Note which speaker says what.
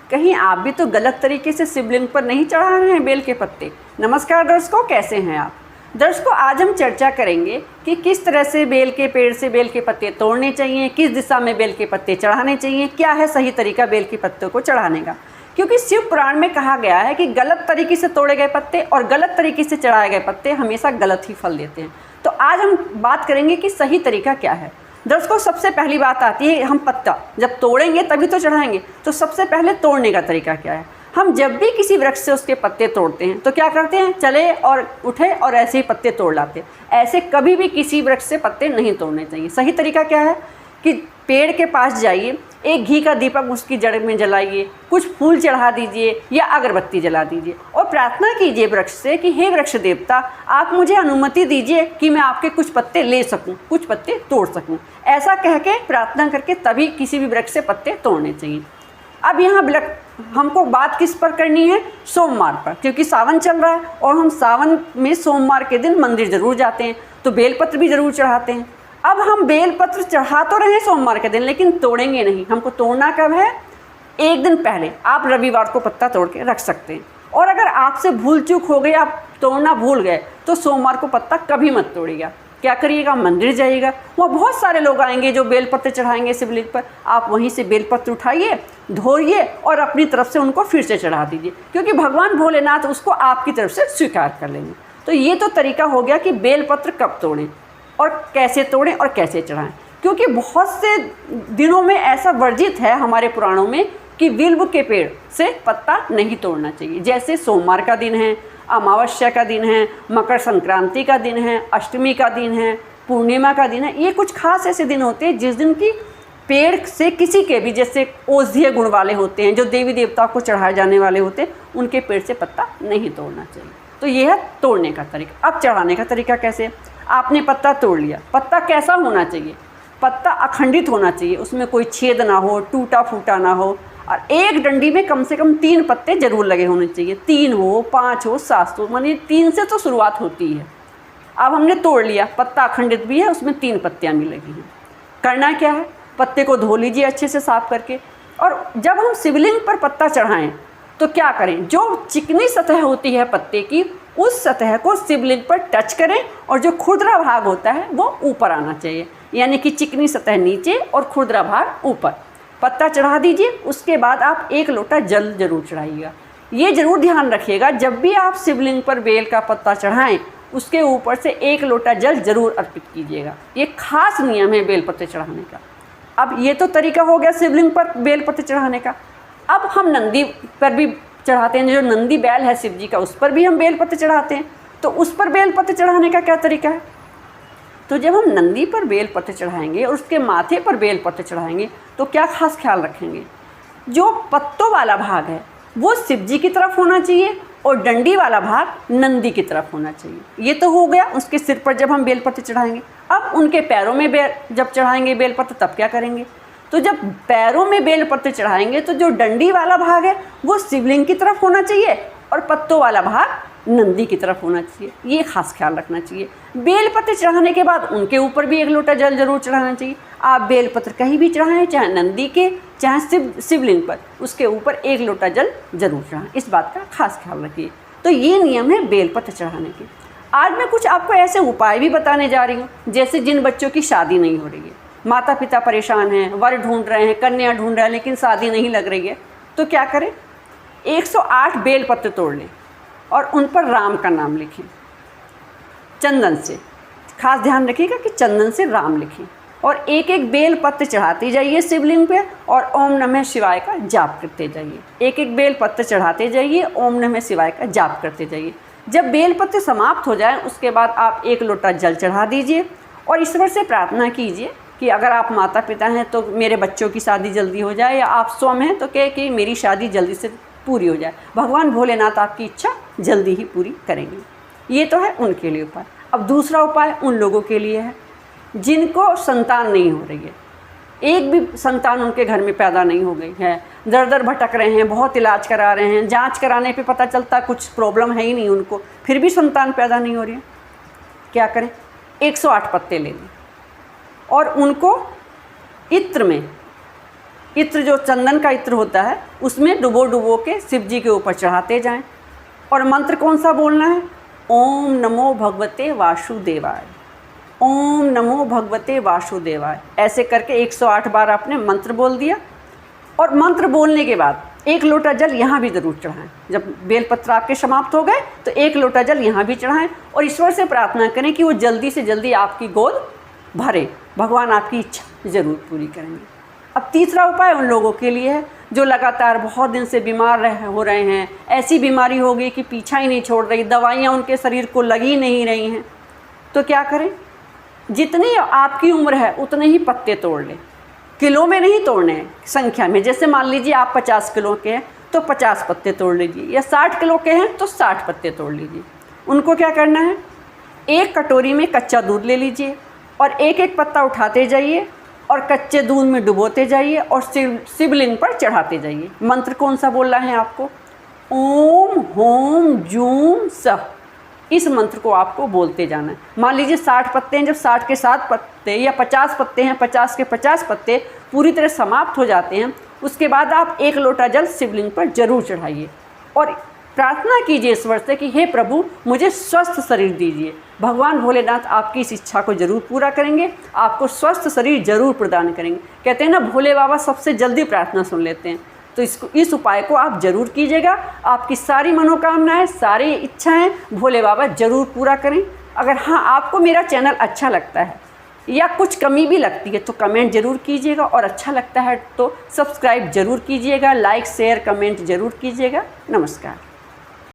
Speaker 1: कहीं आप भी तो गलत तरीके से शिवलिंग पर नहीं चढ़ा रहे हैं बेल के पत्ते। नमस्कार दर्शकों, कैसे हैं आप। दर्शकों, आज हम चर्चा करेंगे कि किस तरह से बेल के पेड़ से बेल के पत्ते तोड़ने चाहिए, किस दिशा में बेल के पत्ते चढ़ाने चाहिए, क्या है सही तरीका बेल के पत्तों को चढ़ाने का। क्योंकि शिव पुराण में कहा गया है कि गलत तरीके से तोड़े गए पत्ते और गलत तरीके से चढ़ाए गए पत्ते हमेशा गलत ही फल देते हैं। तो आज हम बात करेंगे कि सही तरीका क्या है। दर्शकों, सबसे पहली बात आती है, हम पत्ता जब तोड़ेंगे तभी तो चढ़ाएंगे, तो सबसे पहले तोड़ने का तरीका क्या है। हम जब भी किसी वृक्ष से उसके पत्ते तोड़ते हैं तो क्या करते हैं, चले और उठे और ऐसे ही पत्ते तोड़ लाते हैं। ऐसे कभी भी किसी वृक्ष से पत्ते नहीं तोड़ने चाहिए। सही तरीका क्या है कि पेड़ के पास जाइए, एक घी का दीपक उसकी जड़ में जलाइए, कुछ फूल चढ़ा दीजिए या अगरबत्ती जला दीजिए और प्रार्थना कीजिए वृक्ष से कि हे वृक्ष देवता, आप मुझे अनुमति दीजिए कि मैं आपके कुछ पत्ते ले सकूं, कुछ पत्ते तोड़ सकूं। ऐसा कह के प्रार्थना करके तभी किसी भी वृक्ष से पत्ते तोड़ने चाहिए। अब यहाँ हमको बात किस पर करनी है, सोमवार पर, क्योंकि सावन चल रहा है और हम सावन में सोमवार के दिन मंदिर जरूर जाते हैं, तो बेलपत्र भी जरूर चढ़ाते हैं। अब हम बेलपत्र चढ़ा तो रहे सोमवार के दिन, लेकिन तोड़ेंगे नहीं। हमको तोड़ना कब है, एक दिन पहले। आप रविवार को पत्ता तोड़ के रख सकते हैं। और अगर आपसे भूल चूक हो गई, आप तोड़ना भूल गए, तो सोमवार को पत्ता कभी मत तोड़िएगा। क्या करिएगा, मंदिर जाइएगा, वहाँ बहुत सारे लोग आएंगे जो बेलपत्र चढ़ाएंगे शिवलिंग पर। आप वहीं से बेलपत्र उठाइए, धोइए और अपनी तरफ से उनको फिर से चढ़ा दीजिए, क्योंकि भगवान भोलेनाथ उसको आपकी तरफ से स्वीकार कर लेंगे। तो ये तो तरीका हो गया कि बेलपत्र कब तोड़ें और कैसे तोड़ें और कैसे चढ़ाएं। क्योंकि बहुत से दिनों में ऐसा वर्जित है हमारे पुराणों में कि बिल्व के पेड़ से पत्ता नहीं तोड़ना चाहिए। जैसे सोमवार का दिन है, अमावस्या का दिन है, मकर संक्रांति का दिन है, अष्टमी का दिन है, पूर्णिमा का दिन है। ये कुछ खास ऐसे दिन होते हैं जिस दिन की पेड़ से किसी के भी, जैसे औषधीय गुण वाले होते हैं, जो देवी देवताओं को चढ़ाए जाने वाले होते हैं, उनके पेड़ से पत्ता नहीं तोड़ना चाहिए। तो ये है तोड़ने का तरीका। अब चढ़ाने का तरीका कैसे। आपने पत्ता तोड़ लिया, पत्ता कैसा होना चाहिए, पत्ता अखंडित होना चाहिए, उसमें कोई छेद ना हो, टूटा फूटा ना हो, और एक डंडी में कम से कम 3 पत्ते जरूर लगे होने चाहिए। 3 हो, 5 हो, 7 हो, मानिए 3 से तो शुरुआत होती है। अब हमने तोड़ लिया, पत्ता अखंडित भी है, उसमें 3 पत्तियाँ भी लगी हैं। करना क्या है, पत्ते को धो लीजिए अच्छे से साफ करके। और जब हम शिवलिंग पर पत्ता चढ़ाएं तो क्या करें, जो चिकनी सतह होती है पत्ते की, उस सतह को शिवलिंग पर टच करें और जो खुरदरा भाग होता है वो ऊपर आना चाहिए। यानी कि चिकनी सतह नीचे और खुरदरा भाग ऊपर। पत्ता चढ़ा दीजिए। उसके बाद आप 1 लोटा जल जरूर चढ़ाइएगा। ये जरूर ध्यान रखिएगा, जब भी आप शिवलिंग पर बेल का पत्ता चढ़ाएं उसके ऊपर से 1 लोटा जल जरूर अर्पित कीजिएगा। ये खास नियम है बेलपत्र चढ़ाने का। अब ये तो तरीका हो गया शिवलिंग पर बेलपत्र चढ़ाने का। अब हम नंदी पर भी चढ़ाते हैं, जो नंदी बैल है शिव जी का, उस पर भी हम बेलपत्र चढ़ाते हैं। तो उस पर बेलपत्र चढ़ाने का क्या तरीका है, तो जब हम नंदी पर बेलपत्र चढ़ाएंगे और उसके माथे पर बेलपत्र चढ़ाएंगे तो क्या खास ख्याल रखेंगे, जो पत्तों वाला भाग है वो शिव जी की तरफ होना चाहिए और डंडी वाला भाग नंदी की तरफ होना चाहिए। ये तो हो गया उसके सिर पर जब हम बेलपत्र चढ़ाएंगे। अब उनके पैरों में जब चढ़ाएंगे बेलपत्र तब क्या करेंगे, तो जब पैरों में बेलपत्र चढ़ाएंगे तो जो डंडी वाला भाग है वो शिवलिंग की तरफ होना चाहिए और पत्तों वाला भाग नंदी की तरफ होना चाहिए। ये खास ख्याल रखना चाहिए। बेलपत्र चढ़ाने के बाद उनके ऊपर भी 1 लोटा जल जरूर चढ़ाना चाहिए। आप बेलपत्र कहीं भी चढ़ाएं, चाहे नंदी के चाहे शिवलिंग पर, उसके ऊपर 1 लोटा जल जरूर चढ़ाएं। इस बात का खास ख्याल रखिए। तो ये नियम है बेलपत्र चढ़ाने के। आज मैं कुछ आपको ऐसे उपाय भी बताने जा रही हूँ, जैसे जिन बच्चों की शादी नहीं हो रही है, माता पिता परेशान हैं, वर ढूंढ रहे हैं, कन्या ढूंढ रहे हैं, लेकिन शादी नहीं लग रही है, तो क्या करें, 108 बेलपत्र तोड़ लें और उन पर राम का नाम लिखें चंदन से। खास ध्यान रखिएगा कि चंदन से राम लिखें और एक एक बेलपत्र चढ़ाते जाइए शिवलिंग पे और ओम नमः शिवाय का जाप करते जाइए। एक एक बेलपत्र चढ़ाते जाइए, ओम नमः शिवाय का जाप करते जाइए। जब बेलपत्र समाप्त हो जाए उसके बाद आप 1 लोटा जल चढ़ा दीजिए और ईश्वर से प्रार्थना कीजिए कि अगर आप माता पिता हैं तो मेरे बच्चों की शादी जल्दी हो जाए, या आप स्वयं हैं तो कहे कि मेरी शादी जल्दी से पूरी हो जाए। भगवान भोलेनाथ आपकी इच्छा जल्दी ही पूरी करेंगे। ये तो है उनके लिए उपाय। अब दूसरा उपाय उन लोगों के लिए है जिनको संतान नहीं हो रही है, एक भी संतान उनके घर में पैदा नहीं हो गई है, दर दर भटक रहे हैं, बहुत इलाज करा रहे हैं, जांच कराने पे पता चलता कुछ प्रॉब्लम है ही नहीं उनको, फिर भी संतान पैदा नहीं हो रही है। क्या करें, 108 पत्ते ले लें और उनको इत्र में इत्र जो चंदन का इत्र होता है उसमें डुबो डुबो के शिव जी के ऊपर चढ़ाते जाएं। और मंत्र कौन सा बोलना है? ओम नमो भगवते वासुदेवाय, ओम नमो भगवते वासुदेवाय। ऐसे करके 108 बार आपने मंत्र बोल दिया। और मंत्र बोलने के बाद 1 लोटा जल यहाँ भी ज़रूर चढ़ाएं। जब बेलपत्र आपके समाप्त हो गए तो 1 लोटा जल यहाँ भी चढ़ाएं और ईश्वर से प्रार्थना करें कि वो जल्दी से जल्दी आपकी गोद भरे। भगवान आपकी इच्छा ज़रूर पूरी करेंगे। अब तीसरा उपाय उन लोगों के लिए है जो लगातार बहुत दिन से बीमार हो रहे हैं, ऐसी बीमारी हो गई कि पीछा ही नहीं छोड़ रही, दवाइयाँ उनके शरीर को लगी नहीं रही हैं। तो क्या करें? जितनी आपकी उम्र है उतने ही पत्ते तोड़ लें। किलो में नहीं तोड़ने हैं, संख्या में। जैसे मान लीजिए आप 50 किलो के हैं तो 50 पत्ते तोड़ लीजिए, या 60 किलो के हैं तो 60 पत्ते तोड़ लीजिए। उनको क्या करना है? 1 कटोरी में कच्चा दूध ले लीजिए और एक एक पत्ता उठाते जाइए और कच्चे दूध में डुबोते जाइए और शिवलिंग पर चढ़ाते जाइए। मंत्र कौन सा बोलना है आपको? ओम होम जूम सह। इस मंत्र को आपको बोलते जाना है। मान लीजिए 60 पत्ते हैं, जब 60 के 60 पत्ते या 50 पत्ते हैं, 50 के 50 पत्ते पूरी तरह समाप्त हो जाते हैं, उसके बाद आप 1 लोटा जल शिवलिंग पर जरूर चढ़ाइए और प्रार्थना कीजिए ईश्वर से कि हे प्रभु मुझे स्वस्थ शरीर दीजिए। भगवान भोलेनाथ आपकी इस इच्छा को जरूर पूरा करेंगे, आपको स्वस्थ शरीर जरूर प्रदान करेंगे। कहते हैं ना, भोले बाबा सबसे जल्दी प्रार्थना सुन लेते हैं। तो इस उपाय को आप जरूर कीजिएगा। आपकी सारी मनोकामनाएं, सारी इच्छाएं भोले बाबा जरूर पूरा करें। अगर हाँ आपको मेरा चैनल अच्छा लगता है या कुछ कमी भी लगती है तो कमेंट ज़रूर कीजिएगा, और अच्छा लगता है तो सब्सक्राइब ज़रूर कीजिएगा, लाइक शेयर कमेंट ज़रूर कीजिएगा। नमस्कार।